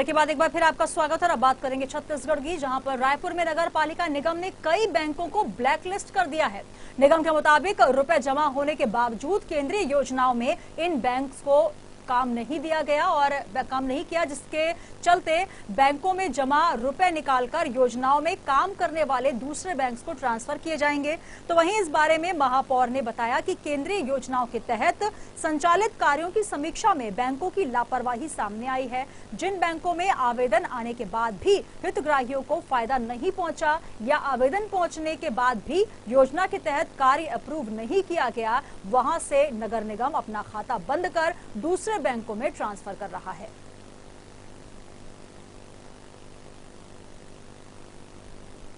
Break के बाद एक बार फिर आपका स्वागत है। अब बात करेंगे छत्तीसगढ़ की, जहां पर रायपुर में नगर पालिका निगम ने कई बैंकों को ब्लैकलिस्ट कर दिया है। निगम के मुताबिक रुपए जमा होने के बावजूद केंद्रीय योजनाओं में इन बैंक्स को काम नहीं दिया गया और काम नहीं किया, जिसके चलते बैंकों में जमा रुपए निकालकर योजनाओं में काम करने वाले दूसरे बैंक्स को ट्रांसफर किए जाएंगे। तो वहीं इस बारे में महापौर ने बताया कि केंद्रीय योजनाओं के तहत संचालित कार्यों की समीक्षा में बैंकों की लापरवाही सामने आई है। जिन बैंकों में आवेदन आने के बाद भी हितग्राहियों को फायदा नहीं पहुंचा या आवेदन पहुंचने के बाद भी योजना के तहत कार्य अप्रूव नहीं किया गया, वहां से नगर निगम अपना खाता बंद कर दूसरे बैंकों में ट्रांसफर कर रहा है।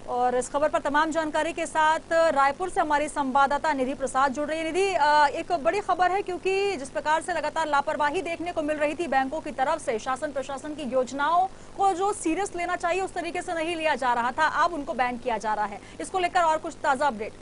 और इस खबर पर तमाम जानकारी के साथ रायपुर से हमारी संवाददाता निधि प्रसाद जुड़ रही है। निधि, एक बड़ी खबर है क्योंकि जिस प्रकार से लगातार लापरवाही देखने को मिल रही थी बैंकों की तरफ से, शासन प्रशासन की योजनाओं को जो सीरियस लेना चाहिए उस तरीके से नहीं लिया जा रहा था, अब उनको बैन किया जा रहा है। इसको लेकर और कुछ ताजा अपडेट?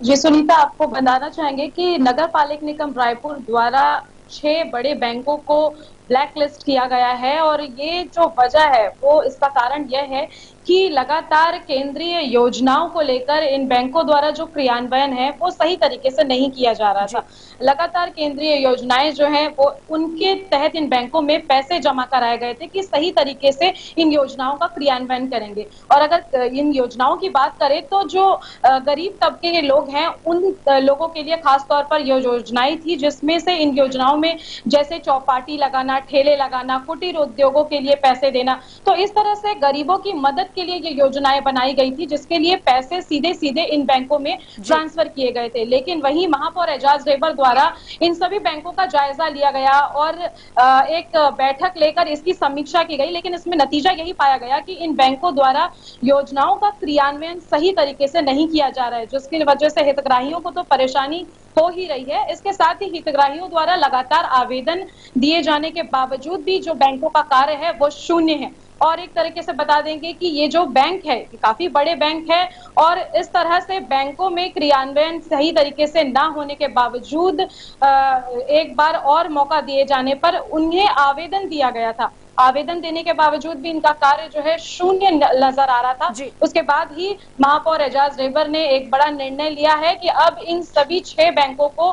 जी सुनीता, आपको बताना चाहेंगे कि नगर पालिका निगम रायपुर द्वारा 6 बड़े बैंकों को ब्लैक लिस्ट किया गया है और ये जो वजह है वो इसका कारण यह है कि लगातार केंद्रीय योजनाओं को लेकर इन बैंकों द्वारा जो क्रियान्वयन है वो सही तरीके से नहीं किया जा रहा था। लगातार केंद्रीय योजनाएं जो हैं वो उनके तहत इन बैंकों में पैसे जमा कराए गए थे कि सही तरीके से इन योजनाओं का क्रियान्वयन करेंगे। और अगर इन योजनाओं की बात करें तो जो गरीब तबके के लोग हैं उन लोगों के लिए खास तौर पर ये योजनाएं थी, जिसमें से इन योजनाओं में जैसे चौपाटी लगाना, ठेले लगाना, कुटीर उद्योगों के लिए पैसे देना, तो इस तरह से गरीबों की मदद के लिए ये योजनाएं बनाई गई थी, जिसके लिए पैसे सीधे सीधे इन बैंकों में ट्रांसफर किए गए थे। लेकिन वहीं महापौर एजाज ढेबर द्वारा इन सभी बैंकों का जायजा लिया गया और एक बैठक लेकर इसकी समीक्षा की गई, लेकिन इसमें नतीजा यही पाया गया कि इन बैंकों द्वारा योजनाओं का क्रियान्वयन सही तरीके से नहीं किया जा रहा है, जिसकी वजह से हितग्राहियों को तो परेशानी हो ही रही है। इसके साथ ही हितग्राहियों द्वारा लगातार आवेदन दिए जाने के बावजूद भी जो बैंकों का कार्य है वो शून्य है। और एक तरीके से बता देंगे कि ये जो बैंक है काफी बड़े बैंक है और इस तरह से बैंकों में क्रियान्वयन सही तरीके से ना होने के बावजूद एक बार और मौका दिए जाने पर उन्हें आवेदन दिया गया था। आवेदन देने के बावजूद भी इनका कार्य जो है शून्य नजर आ रहा था। उसके बाद ही महापौर एजाज ढेबर ने एक बड़ा निर्णय लिया है कि अब इन सभी 6 बैंकों को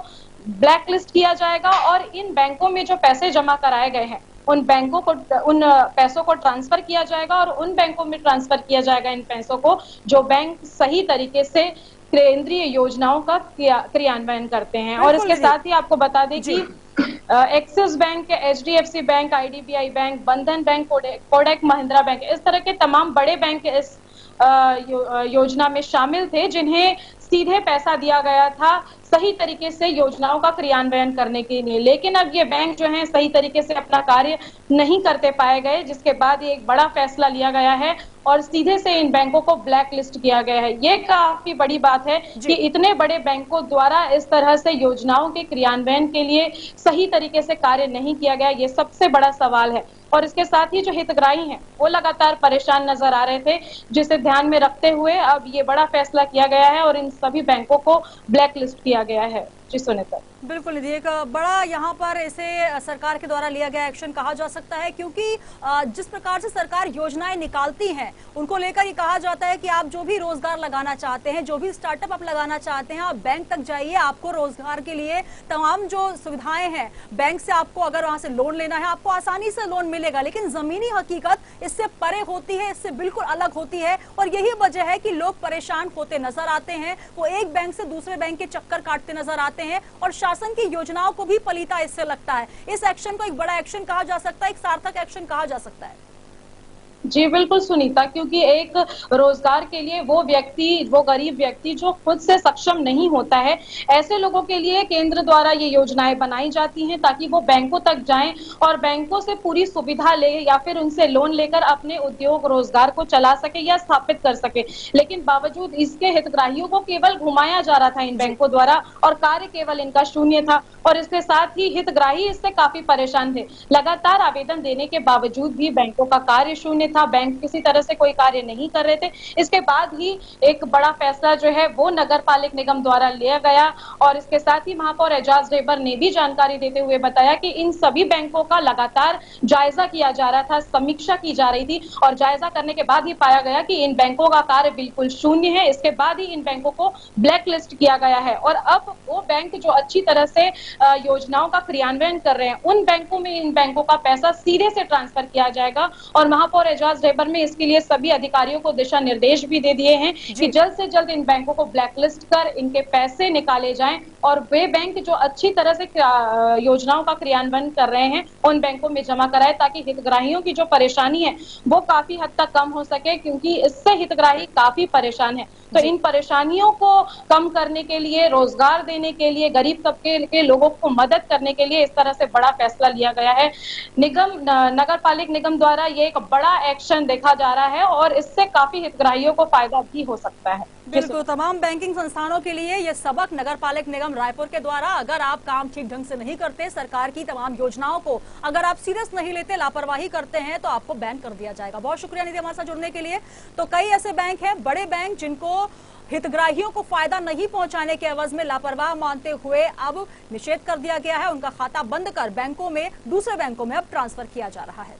ब्लैकलिस्ट किया जाएगा और इन बैंकों में जो पैसे जमा कराए गए हैं उन पैसों को ट्रांसफर किया जाएगा और उन बैंकों में ट्रांसफर किया जाएगा इन पैसों को जो बैंक सही तरीके से केंद्रीय योजनाओं का क्रियान्वयन करते हैं। और इसके साथ ही आपको बता दें कि axis bank, HDFC bank, IDBI bank, बंधन बैंक, कोटक महिंद्रा बैंक, इस तरह के तमाम बड़े बैंक इस योजना में शामिल थे, जिन्हें सीधे पैसा दिया गया था सही तरीके से योजनाओं का क्रियान्वयन करने के लिए। लेकिन अब ये बैंक जो है सही तरीके से अपना कार्य नहीं करते पाए गए, जिसके बाद ये एक बड़ा फैसला लिया गया है और सीधे से इन बैंकों को ब्लैक लिस्ट किया गया है। ये काफी बड़ी बात है कि इतने बड़े बैंकों द्वारा इस तरह से योजनाओं के क्रियान्वयन के लिए सही तरीके से कार्य नहीं किया गया, ये सबसे बड़ा सवाल है। और इसके साथ ही जो हितग्राही हैं वो लगातार परेशान नजर आ रहे थे, जिसे ध्यान में रखते हुए अब ये बड़ा फैसला किया गया है और इन सभी बैंकों को ब्लैक लिस्ट किया गया है। जी सुनीता। बिल्कुल निधि, एक बड़ा यहाँ पर इसे सरकार के द्वारा लिया गया एक्शन कहा जा सकता है, क्योंकि जिस प्रकार से सरकार योजनाएं निकालती हैं उनको लेकर ये कहा जाता है कि आप जो भी रोजगार लगाना चाहते हैं, जो भी स्टार्टअप आप लगाना चाहते हैं, आप बैंक तक जाइए, आपको रोजगार के लिए तमाम जो सुविधाएं हैं बैंक से, आपको अगर वहां से लोन लेना है आपको आसानी से लोन मिलेगा। लेकिन जमीनी हकीकत इससे परे होती है, इससे बिल्कुल अलग होती है और यही वजह है कि लोग परेशान होते नजर आते हैं। वो एक बैंक से दूसरे बैंक के चक्कर काटते नजर आते हैं और शासन की योजनाओं को भी पलीता इससे लगता है। इस एक्शन को एक बड़ा एक्शन कहा जा सकता है, एक सार्थक एक्शन कहा जा सकता है। जी बिल्कुल सुनीता, क्योंकि एक रोजगार के लिए वो गरीब व्यक्ति जो खुद से सक्षम नहीं होता है, ऐसे लोगों के लिए केंद्र द्वारा ये योजनाएं बनाई जाती हैं ताकि वो बैंकों तक जाएं और बैंकों से पूरी सुविधा ले या फिर उनसे लोन लेकर अपने उद्योग रोजगार को चला सके या स्थापित कर सके। लेकिन बावजूद इसके हितग्राहियों को केवल घुमाया जा रहा था इन बैंकों द्वारा और कार्य केवल इनका शून्य था और इसके साथ ही हितग्राही इससे काफी परेशान थे। लगातार आवेदन देने के बावजूद भी बैंकों का कार्य शून्य था, बैंक किसी तरह से कोई कार्य नहीं कर रहे थे। इसके बाद ही एक बड़ा फैसला जो है वो नगर पालिक निगम द्वारा लिया गया और इसके साथ ही महापौर एजाज ढेबर ने भी जानकारी देते हुए बताया कि इन सभी बैंकों का लगातार जायजा किया जा रहा था, समीक्षा की जा रही थी और जायजा करने के बाद ही पाया गया कि इन बैंकों का कार्य बिल्कुल शून्य है। इसके बाद ही इन बैंकों को ब्लैक लिस्ट किया गया है और अब वो बैंक जो अच्छी तरह से योजनाओं का क्रियान्वयन कर रहे हैं, उन बैंकों में इन बैंकों का पैसा सीधे से ट्रांसफर किया जाएगा और महापौर एजाज ढेबर ने इसके लिए सभी अधिकारियों को दिशा निर्देश भी दे दिए हैं कि जल्द से जल्द इन बैंकों को ब्लैकलिस्ट कर इनके पैसे निकाले जाएं और वे बैंक जो अच्छी तरह से योजनाओं का क्रियान्वयन कर रहे हैं उन बैंकों में जमा कराए ताकि हितग्राहियों की जो परेशानी है वो काफी हद तक कम हो सके, क्योंकि इससे हितग्राही काफी परेशान है। तो इन परेशानियों को कम करने के लिए, रोजगार देने के लिए, गरीब तबके के लोगों को मदद करने के लिए इस तरह से बड़ा फैसला लिया गया है। नगर पालिक निगम द्वारा ये एक बड़ा एक्शन देखा जा रहा है और इससे काफी हितग्राहियों को फायदा भी हो सकता है। बिल्कुल, तमाम बैंकिंग संस्थानों के लिए ये सबक नगर पालिक निगम रायपुर के द्वारा, अगर आप काम ठीक ढंग से नहीं करते, सरकार की तमाम योजनाओं को अगर आप सीरियस नहीं लेते, लापरवाही करते हैं तो आपको बैन कर दिया जाएगा। बहुत शुक्रिया निधि हमारे साथ जुड़ने के लिए। तो कई ऐसे बैंक हैं, बड़े बैंक, जिनको हितग्राहियों को फायदा नहीं पहुंचाने के एवज में लापरवाह मानते हुए अब निषेध कर दिया गया है। उनका खाता बंद कर बैंकों में, दूसरे बैंकों में अब ट्रांसफर किया जा रहा है।